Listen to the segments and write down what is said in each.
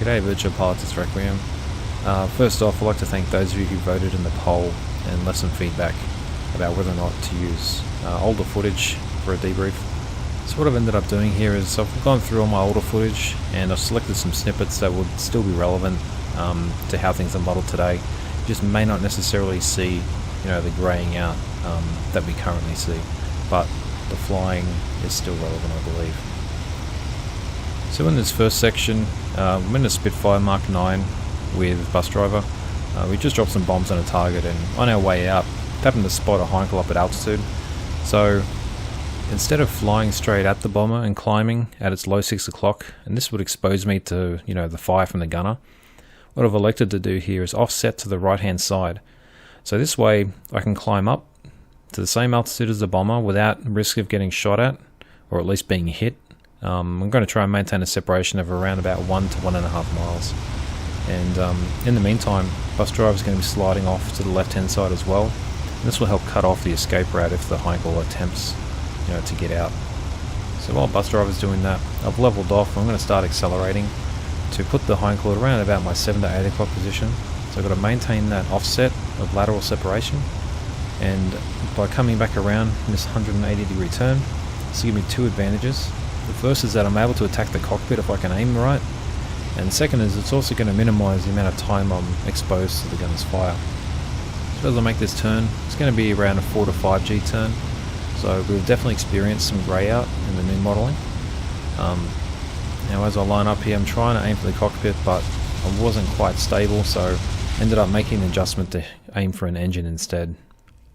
G'day Virtual Pilots, it's Requiem. First off, I'd like to thank those of you who voted in the poll and left some feedback about whether or not to use older footage for a debrief. So what I've ended up doing here is I've gone through all my older footage and I've selected some snippets that would still be relevant to how things are modeled today. You just may not necessarily see, the graying out that we currently see, but the flying is still relevant, I believe. So in this first section, I'm in a Spitfire Mark 9 with Bus Driver. We just dropped some bombs on a target, and on our way out, happened to spot a Heinkel up at altitude. So instead of flying straight at the bomber and climbing at its low 6 o'clock, and this would expose me to the fire from the gunner, what I've elected to do here is offset to the right hand side. So this way I can climb up to the same altitude as the bomber without risk of getting shot at, or at least being hit. I'm going to try and maintain a separation of around about 1 to 1.5 miles. And in the meantime, Bus Driver is going to be sliding off to the left hand side as well. And this will help cut off the escape route if the Heinkel attempts to get out. So while Bus Driver is doing that, I've leveled off. I'm going to start accelerating to put the Heinkel at around about my 7 to 8 o'clock position. So I've got to maintain that offset of lateral separation, and by coming back around in this 180 degree turn, this will give me two advantages. The first is that I'm able to attack the cockpit if I can aim right, and the second is it's also going to minimize the amount of time I'm exposed to the gunner's fire. So as I make this turn, it's going to be around a 4 to 5G turn, so we've definitely experienced some grey out in the new modelling. Now as I line up here, I'm trying to aim for the cockpit, but I wasn't quite stable, so ended up making an adjustment to aim for an engine instead.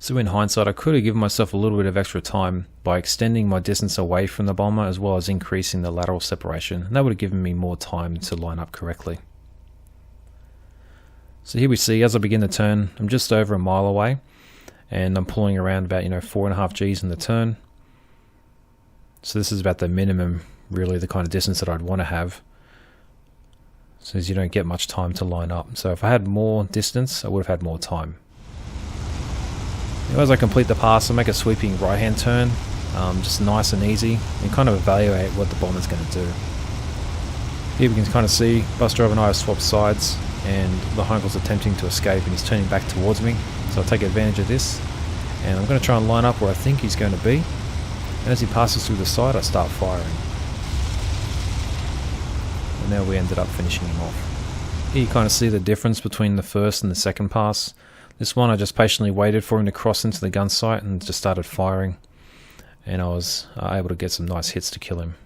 So in hindsight, I could have given myself a little bit of extra time by extending my distance away from the bomber as well as increasing the lateral separation, and that would have given me more time to line up correctly. So here we see, as I begin the turn, I'm just over a mile away, and I'm pulling around about 4.5 Gs in the turn. So this is about the minimum, really, the kind of distance that I'd want to have, so as you don't get much time to line up. So if I had more distance, I would have had more time. Now as I complete the pass, I make a sweeping right hand turn, just nice and easy, and kind of evaluate what the bomber's going to do. Here we can kind of see Bus Driver and I have swapped sides, and the Heinkel's attempting to escape and he's turning back towards me, so I'll take advantage of this, and I'm going to try and line up where I think he's going to be, and as he passes through the side I start firing. And now we ended up finishing him off. Here you kind of see the difference between the first and the second pass. This one I just patiently waited for him to cross into the gun sight and just started firing, and I was able to get some nice hits to kill him.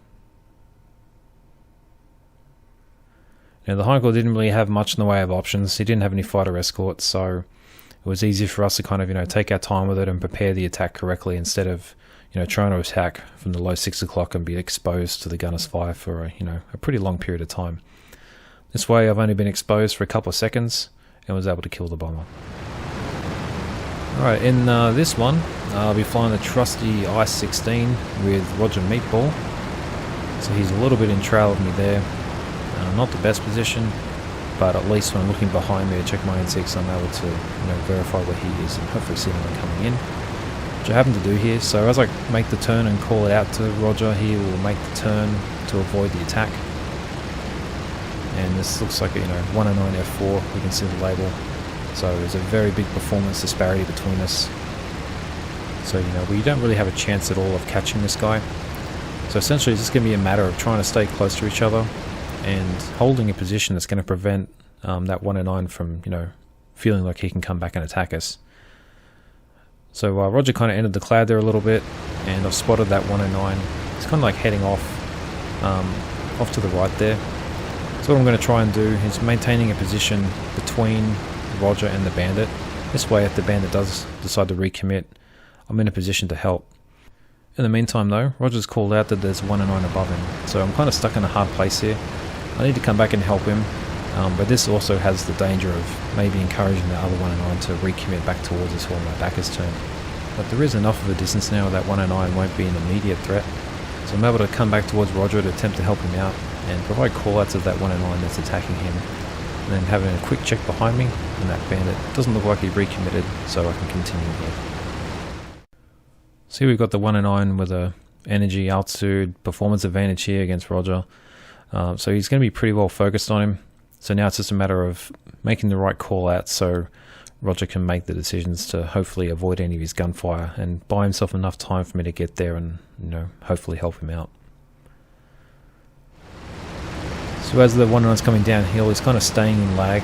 Now the Heinkel didn't really have much in the way of options. He didn't have any fighter escorts, so it was easy for us to kind of take our time with it and prepare the attack correctly instead of trying to attack from the low 6 o'clock and be exposed to the gunner's fire for a pretty long period of time. This way I've only been exposed for a couple of seconds and was able to kill the bomber. Alright, in this one I'll be flying the trusty I-16 with Roger Meatball. So he's a little bit in trail of me there. Not the best position, but at least when I'm looking behind me to check my N6, I'm able to verify where he is and hopefully see him coming in, which I happen to do here. So as I make the turn and call it out to Roger, he will make the turn to avoid the attack. And this looks like a 109 F4, you can see the label. So there's a very big performance disparity between us. So we don't really have a chance at all of catching this guy. So essentially it's just going to be a matter of trying to stay close to each other and holding a position that's going to prevent that 109 from feeling like he can come back and attack us. So Roger kind of entered the cloud there a little bit, and I've spotted that 109. It's kind of like heading off to the right there. So what I'm going to try and do is maintaining a position between Roger and the Bandit. This way, if the Bandit does decide to recommit, I'm in a position to help. In the meantime though, Roger's called out that there's 109 above him, so I'm kind of stuck in a hard place here. I need to come back and help him, but this also has the danger of maybe encouraging the other 109 to recommit back towards us while my back is turned. But there is enough of a distance now that 109 won't be an immediate threat, so I'm able to come back towards Roger to attempt to help him out and provide callouts of that 109 that's attacking him, and then having a quick check behind me, and that Bandit doesn't look like he recommitted, so I can continue here. So here we've got the 109 with a energy, altitude, performance advantage here against Roger. So he's going to be pretty well focused on him. So now it's just a matter of making the right call out so Roger can make the decisions to hopefully avoid any of his gunfire and buy himself enough time for me to get there and, hopefully help him out. So as the 109's coming downhill, he's kind of staying in lag,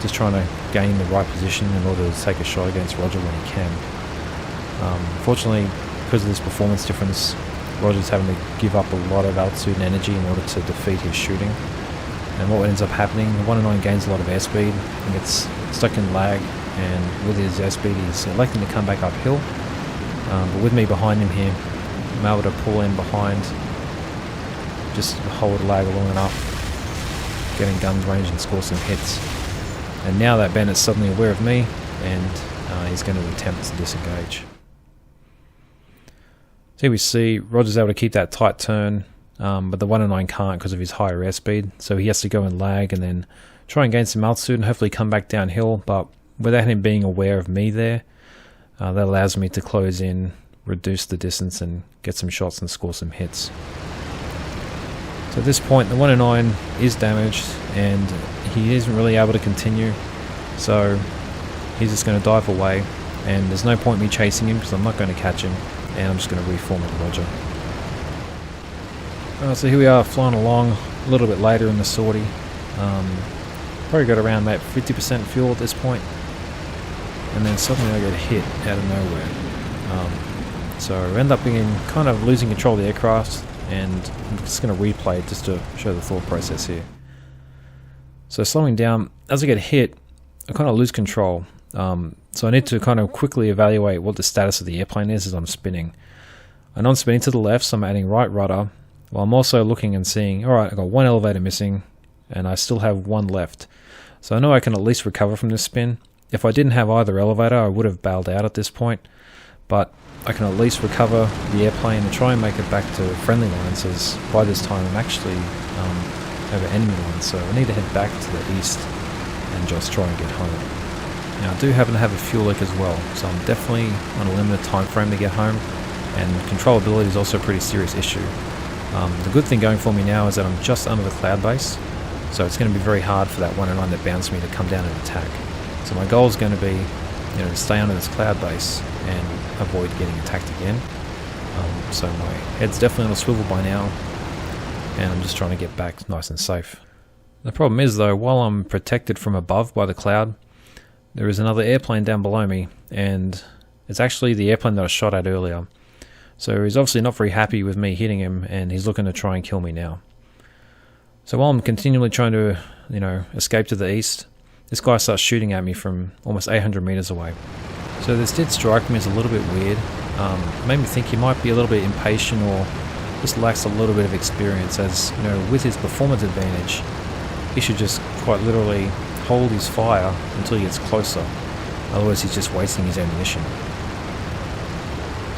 just trying to gain the right position in order to take a shot against Roger when he can. Unfortunately, because of this performance difference, Roger's having to give up a lot of altitude and energy in order to defeat his shooting. And what ends up happening, the 109 gains a lot of airspeed and gets stuck in lag, and with his airspeed he's electing to come back uphill. But with me behind him here, I'm able to pull in behind, just hold lag long enough, getting guns range and score some hits. And now that Bennett's suddenly aware of me, and he's going to attempt to disengage. So here we see Roger's able to keep that tight turn, but the 109 can't because of his higher airspeed, so he has to go in lag and then try and gain some altitude and hopefully come back downhill, but without him being aware of me there, that allows me to close in, reduce the distance and get some shots and score some hits. So at this point the 109 is damaged and he isn't really able to continue, so he's just going to dive away, and there's no point me chasing him because I'm not going to catch him, and I'm just going to reform with Roger. So here we are flying along a little bit later in the sortie. Probably got around about 50% fuel at this point, and then suddenly I get hit out of nowhere. So I end up being kind of losing control of the aircraft, and I'm just going to replay it just to show the thought process here. So slowing down, as I get hit, I kind of lose control. So I need to kind of quickly evaluate what the status of the airplane is as I'm spinning. I know I'm spinning to the left, so I'm adding right rudder, while I'm also looking and seeing, alright, I've got one elevator missing, and I still have one left. So I know I can at least recover from this spin. If I didn't have either elevator, I would have bailed out at this point, but I can at least recover the airplane and try and make it back to friendly lines, as by this time I'm actually over enemy lines, so I need to head back to the east and just try and get home. Now I do happen to have a fuel leak as well, so I'm definitely on a limited time frame to get home, and controllability is also a pretty serious issue. The good thing going for me now is that I'm just under the cloud base, so it's going to be very hard for that 109 that bounced me to come down and attack. So my goal is going to be, to stay under this cloud base and avoid getting attacked again. So my head's definitely on a swivel by now, and I'm just trying to get back nice and safe. The problem is though, while I'm protected from above by the cloud, there is another airplane down below me, and it's actually the airplane that I shot at earlier. So he's obviously not very happy with me hitting him, and he's looking to try and kill me now. So while I'm continually trying to, escape to the east, this guy starts shooting at me from almost 800 meters away. So this did strike me as a little bit weird. It made me think he might be a little bit impatient or just lacks a little bit of experience, as, with his performance advantage, he should just quite literally hold his fire until he gets closer. Otherwise he's just wasting his ammunition.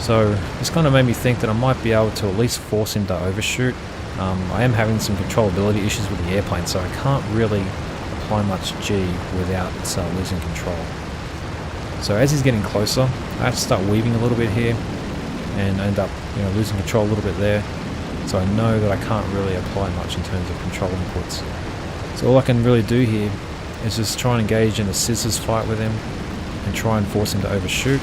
So this kind of made me think that I might be able to at least force him to overshoot. I am having some controllability issues with the airplane, so I can't really apply much G without losing control. So as he's getting closer, I have to start weaving a little bit here, and end up losing control a little bit there. So I know that I can't really apply much in terms of control inputs. So all I can really do here is just try and engage in a scissors fight with him and try and force him to overshoot.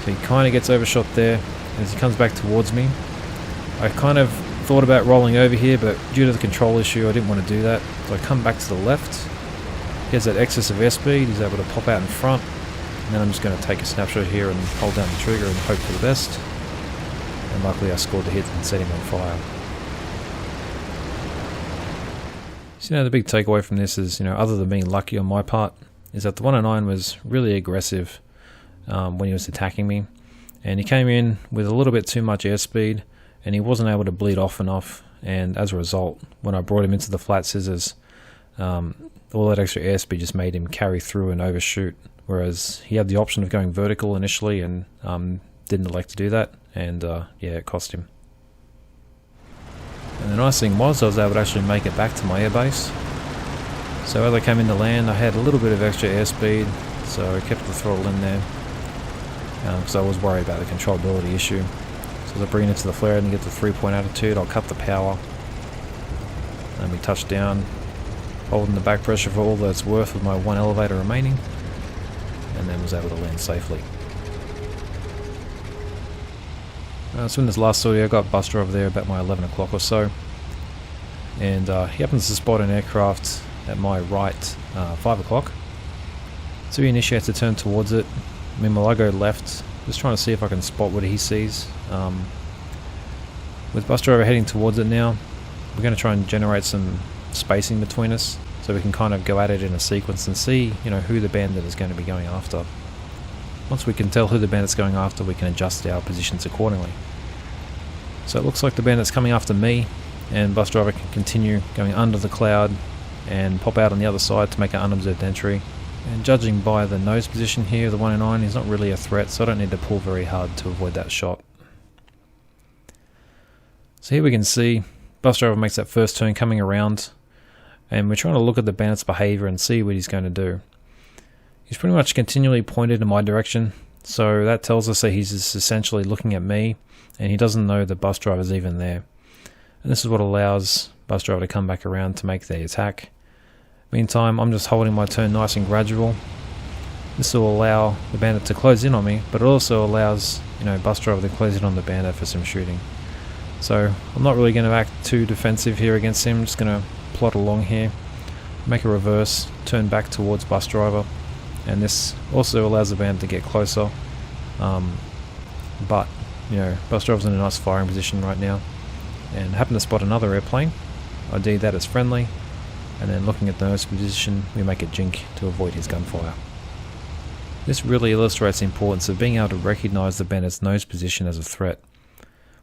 So he kind of gets overshot there. As he comes back towards me, I kind of thought about rolling over here, but due to the control issue I didn't want to do that. So I come back to the left. He has that excess of airspeed, he's able to pop out in front, and then I'm just going to take a snapshot here and hold down the trigger and hope for the best. And luckily I scored the hit and set him on fire. So the big takeaway from this is, other than being lucky on my part, is that the 109 was really aggressive when he was attacking me, and he came in with a little bit too much airspeed, and he wasn't able to bleed off enough, and as a result, when I brought him into the flat scissors, all that extra airspeed just made him carry through and overshoot, whereas he had the option of going vertical initially and didn't elect to do that, and it cost him. And the nice thing was I was able to actually make it back to my airbase. So as I came into land, I had a little bit of extra airspeed, so I kept the throttle in there, because I was worried about the controllability issue. So as I bring it into the flare and get the 3-point attitude, I'll cut the power, and we touch down, holding the back pressure for all that it's worth with my one elevator remaining, and then was able to land safely. So in this last sortie I got Buster over there about my 11 o'clock or so, and he happens to spot an aircraft at my right 5 o'clock. So he initiates a turn towards it. Meanwhile I go left, just trying to see if I can spot what he sees. With Buster over heading towards it now, we're going to try and generate some spacing between us so we can kind of go at it in a sequence and see, you know, who the bandit is going to be going after. Once we can tell who the bandit's going after, we can adjust our positions accordingly. So it looks like the bandit's coming after me, and bus driver can continue going under the cloud and pop out on the other side to make an unobserved entry. And judging by the nose position here, the 109 is not really a threat, so I don't need to pull very hard to avoid that shot. So here we can see bus driver makes that first turn coming around, and we're trying to look at the bandit's behavior and see what he's going to do. He's pretty much continually pointed in my direction, so that tells us that he's just essentially looking at me, and he doesn't know the bus driver's even there. And this is what allows bus driver to come back around to make the attack. Meantime, I'm just holding my turn nice and gradual. This will allow the bandit to close in on me, but it also allows, you know, bus driver to close in on the bandit for some shooting. So I'm not really going to act too defensive here against him. I'm just going to plot along here, make a reverse, turn back towards bus driver, and this also allows the bandit to get closer. But you know, bus driver's in a nice firing position right now, and happen to spot another airplane. I ID that as friendly, and then looking at the nose position, we make a jink to avoid his gunfire. This really illustrates the importance of being able to recognize the bandit's nose position as a threat.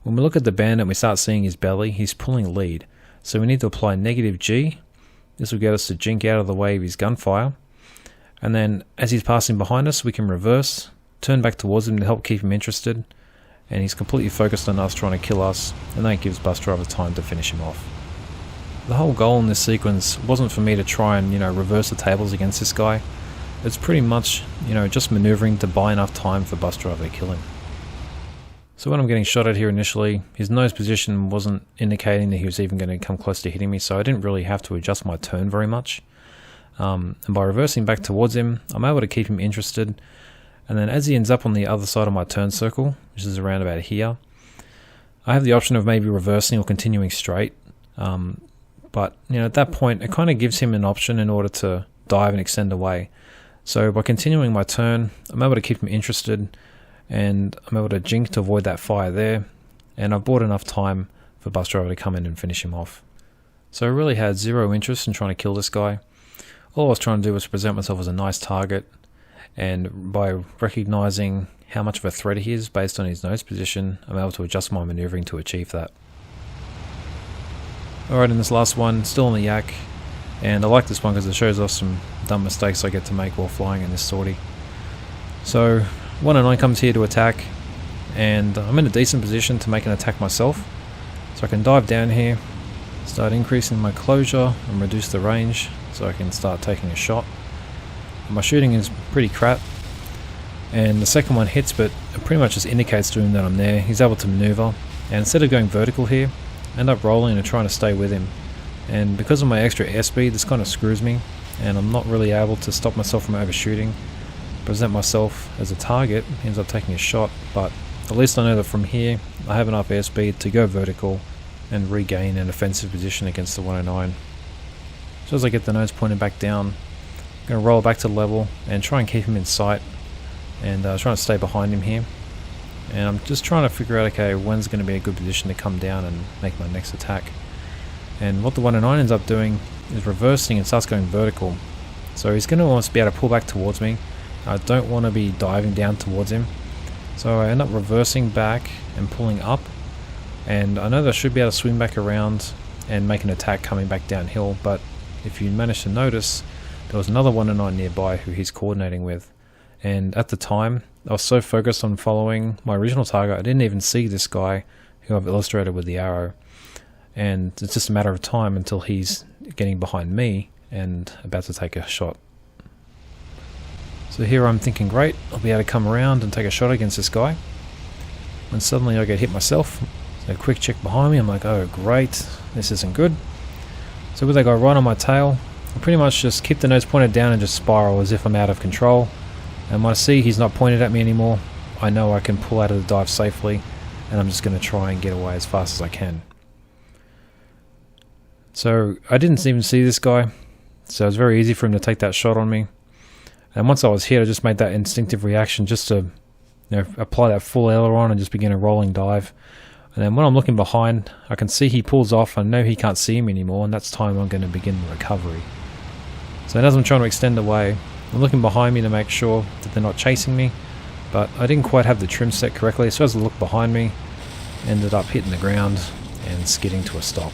When we look at the bandit and we start seeing his belly, he's pulling lead, so we need to apply -G. This will get us to jink out of the way of his gunfire, and then as he's passing behind us we can reverse, turn back towards him to help keep him interested, and he's completely focused on us trying to kill us, and that gives bus driver time to finish him off. The whole goal in this sequence wasn't for me to try and, you know, reverse the tables against this guy. It's pretty much, you know, just maneuvering to buy enough time for bus driver to kill him. So when I'm getting shot at here initially, his nose position wasn't indicating that he was even going to come close to hitting me, so I didn't really have to adjust my turn very much. And by reversing back towards him, I'm able to keep him interested, and then as he ends up on the other side of my turn circle, which is around about here, I have the option of maybe reversing or continuing straight. But you know, at that point it kind of gives him an option in order to dive and extend away. So by continuing my turn, I'm able to keep him interested, and I'm able to jink to avoid that fire there, and I've bought enough time for bus driver to come in and finish him off. So I really had zero interest in trying to kill this guy. All I was trying to do was present myself as a nice target, and by recognizing how much of a threat he is based on his nose position, I'm able to adjust my maneuvering to achieve that. Alright, in this last one, still on the Yaak, and I like this one because it shows off some dumb mistakes I get to make while flying in this sortie. So 109 comes here to attack, and I'm in a decent position to make an attack myself, so I can dive down here, start increasing my closure and reduce the range so I can start taking a shot. My shooting is pretty crap, and the second one hits, but it pretty much just indicates to him that I'm there. He's able to maneuver, and instead of going vertical here, I end up rolling and trying to stay with him, and because of my extra airspeed this kind of screws me, and I'm not really able to stop myself from overshooting. Present myself as a target, ends up taking a shot, but at least I know that from here I have enough airspeed to go vertical and regain an offensive position against the 109. So as I get the nose pointed back down, I'm going to roll back to level and try and keep him in sight, and trying to stay behind him here. And I'm just trying to figure out, okay, when's going to be a good position to come down and make my next attack. And what the 109 ends up doing is reversing and starts going vertical. So he's going to almost be able to pull back towards me. I don't want to be diving down towards him, so I end up reversing back and pulling up, and I know that I should be able to swing back around and make an attack coming back downhill, but if you manage to notice, there was another 109 nearby who he's coordinating with, and at the time I was so focused on following my original target I didn't even see this guy who I've illustrated with the arrow, and it's just a matter of time until he's getting behind me and about to take a shot. So here I'm thinking, great, I'll be able to come around and take a shot against this guy, when suddenly I get hit myself. So a quick check behind me, I'm like, oh great, this isn't good. So with that guy right on my tail, I pretty much just keep the nose pointed down and just spiral as if I'm out of control. And when I see he's not pointed at me anymore, I know I can pull out of the dive safely, and I'm just going to try and get away as fast as I can. So I didn't even see this guy, so it was very easy for him to take that shot on me. And once I was hit, I just made that instinctive reaction just to apply that full aileron and just begin a rolling dive. And then when I'm looking behind, I can see he pulls off. I know he can't see me anymore, and that's time I'm going to begin the recovery. So as I'm trying to extend away, I'm looking behind me to make sure that they're not chasing me, but I didn't quite have the trim set correctly, so as I looked behind me, ended up hitting the ground and skidding to a stop.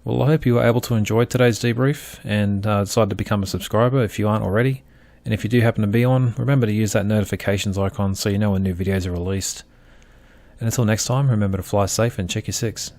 Well, I hope you were able to enjoy today's debrief and decide to become a subscriber if you aren't already. And if you do happen to be on, remember to use that notifications icon so you know when new videos are released. And until next time, remember to fly safe and check your six.